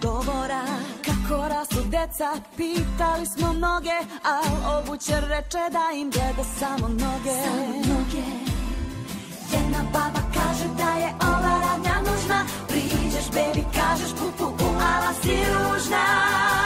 govora. Kako rastu deca, pitali smo mnoge, al obućer reče da im gleda samo noge. Jedna baba kaže da je ova radnja nužna, priđeš baby, kažeš pu pu pu, ala si ružna.